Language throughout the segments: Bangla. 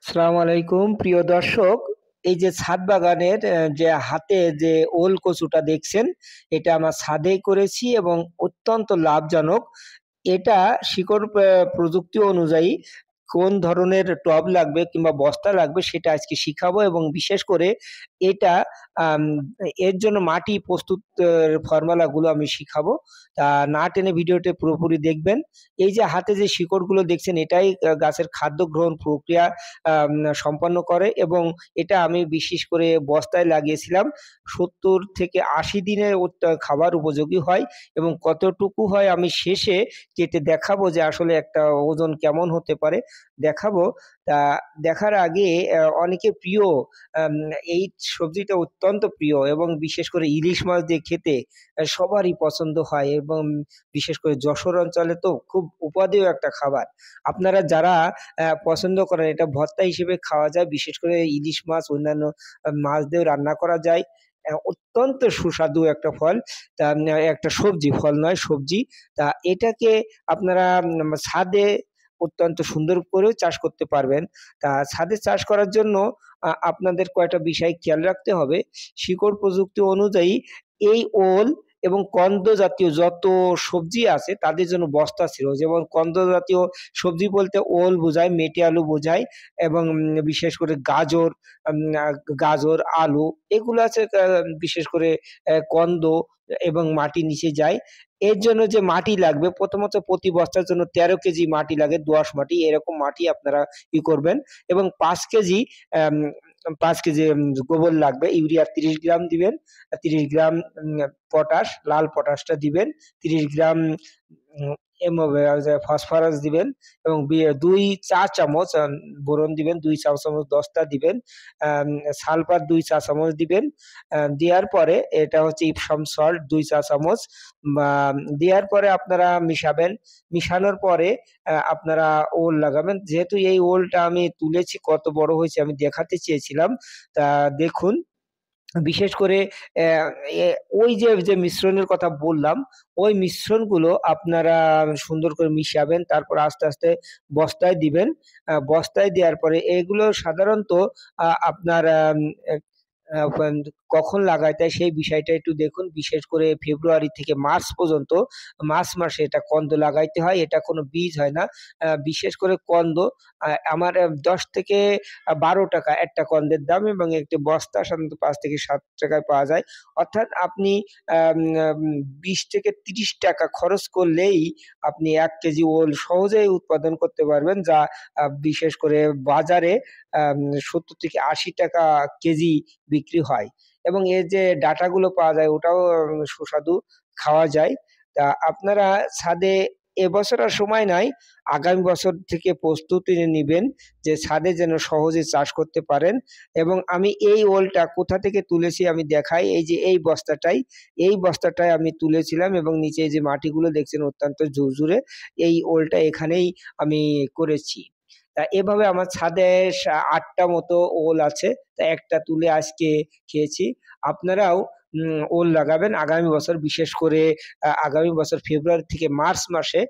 আসসালামু আলাইকুম প্রিয় দর্শক। এই যে ছাদ বাগানের যে হাতে যে ওল কচুটা দেখছেন, এটা আমার ছাদেই করেছি এবং অত্যন্ত লাভজনক। এটা শিকড় প্রযুক্তি অনুযায়ী কোন ধরনের টব লাগবে কিংবা বস্তা লাগবে সেটা আজকে শিখাবো, এবং বিশেষ করে এটা আম, এর জন্য মাটি প্রস্তুত ফর্মুলা গুলো আমি শিখাবো। তা না টেনে ভিডিওটি পুরোপুরি দেখবেন। এই যে হাতে যে শিকড়গুলো দেখছেন, এটাই গাছের খাদ্য গ্রহণ প্রক্রিয়া আম, সম্পন্ন করে, এবং এটা আমি বিশেষ করে বস্তায় লাগিয়েছিলাম। 70 থেকে 80 দিনে খাবার উপযোগী হয়, এবং কতটুকু হয় আমি শেষে কেটে দেখাবো যে আসলে একটা ওজন কেমন হতে পারে, দেখাবো। তা দেখার আগে অনেকের প্রিয় আম, এই সবজিটা অত্যন্ত প্রিয়, এবং বিশেষ করে ইলিশ মাছ দিয়ে খেতে সবারই পছন্দ হয়, এবং বিশেষ করে যশোর অঞ্চলে তো খুব উপাদেয় একটা খাবার। আপনারা যারা পছন্দ করেন, এটা ভর্তা হিসেবে খাওয়া যায়, বিশেষ করে ইলিশ মাছ অন্যান্য মাছ দিয়েও রান্না করা যায়। অত্যন্ত সুস্বাদু একটা ফল। তা একটা সবজি, ফল নয় সবজি। তা এটাকে আপনারা ছাদে অত্যন্ত সুন্দর করেও চাষ করতে পারবেন। তা ছাদে চাষ করার জন্য আপনাদের কয়টা বিষয় খেয়াল রাখতে হবে। শিকড় প্রযুক্তি অনুযায়ী এই ওল এবং কন্দ জাতীয় যত সবজি আছে তাদের জন্য বস্তা ছিল। যেমন কন্দ জাতীয় সবজি বলতে ওল বোঝায়, মেটে আলু বোঝায়, এবং বিশেষ করে গাজর, গাজর, আলু, এগুলো আছে বিশেষ করে কন্দ, এবং মাটি নিচে যায়। এর জন্য যে মাটি লাগবে, প্রথমত প্রতি বস্তার জন্য 13 কেজি মাটি লাগে, দোআঁশ মাটি, এরকম মাটি আপনারা করবেন। এবং 5 কেজি, 5 কেজি গোবর লাগবে। ইউরিয়া 30 গ্রাম দিবেন, 30 গ্রাম পটাশ, লাল পটাশটা দিবেন, 30 গ্রাম ফসফরাস দিবেন, এবং 2 চা চামচ বোরন দিবেন, 2 চা চামচ দস্তা দিবেন, আম, সালফার 2 চা চামচ দিবেন। দেওয়ার পরে এটা হচ্ছে ইপসম সল্ট 2 চা চামচ, দেওয়ার পরে আপনারা মিশাবেন। মিশানোর পরে আপনারা ওল লাগাবেন। যেহেতু এই ওলটা আমি তুলেছি, কত বড় হয়েছে আমি দেখাতে চেয়েছিলাম। তা দেখুন, বিশেষ করে আহ, ওই যে যে মিশ্রণের কথা বললাম, ওই মিশ্রণগুলো আপনারা সুন্দর করে মিশাবেন, তারপর আস্তে আস্তে বস্তায় দিবেন। বস্তায় দেওয়ার পরে এগুলো সাধারণত আপনার কখন লাগাইতে হয় সেই বিষয়টা একটু দেখুন। বিশেষ করে ফেব্রুয়ারি থেকে মার্চ পর্যন্ত, মার্চ মাসে এটা কন্দ লাগাইতে হয়, এটা কোনো বীজ হয় না। বিশেষ করে কন্দ আমার 10 থেকে 12 টাকা একটা কন্দের দাম, এবং একটি বস্তা সাধারণত 5 থেকে 7 টাকায় পাওয়া যায়। অর্থাৎ আপনি 20 থেকে 30 টাকা খরচ করলেই আপনি 1 কেজি ওল সহজেই উৎপাদন করতে পারবেন, যা বিশেষ করে বাজারে 70 থেকে 80 টাকা কেজি বিক্রি হয়। এবং এর যে ডাটাগুলো পাওয়া যায় ওটাও সুস্বাদু, খাওয়া যায়। তা আপনারা ছাদে এবছর আর সময় নাই, আগামী বছর থেকে প্রস্তুতি নিবেন যে ছাদে যেন সহজে চাষ করতে পারেন। এবং আমি এই ওলটা কোথা থেকে তুলেছি আমি দেখাই। এই যে এই বস্তাটাই আমি তুলেছিলাম, এবং নিচে যে মাটিগুলো দেখছেন অত্যন্ত ঝুরঝুরে। এই ওলটা এখানেই আমি করেছি। তা এভাবে আমার ছাদে 8টা মতো ওল আছে। তা একটা তুলে আজকে খেয়েছি। আপনারাও ওল লাগাবেন আগামী বছর, বিশেষ করে আগামী বছর ফেব্রুয়ারি থেকে মার্চ মাসে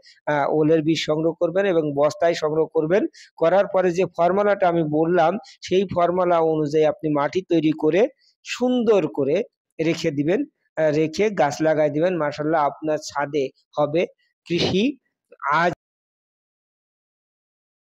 ওলের বীজ সংগ্রহ করবেন এবং বস্তায় সংগ্রহ করবেন। করার পরে যে ফর্মুলাটা আমি বললাম, সেই ফর্মুলা অনুযায়ী আপনি মাটি তৈরি করে সুন্দর করে রেখে দিবেন। রেখে গাছ লাগাই দিবেন, মাশাআল্লাহ আপনার ছাদে হবে কৃষি। আজ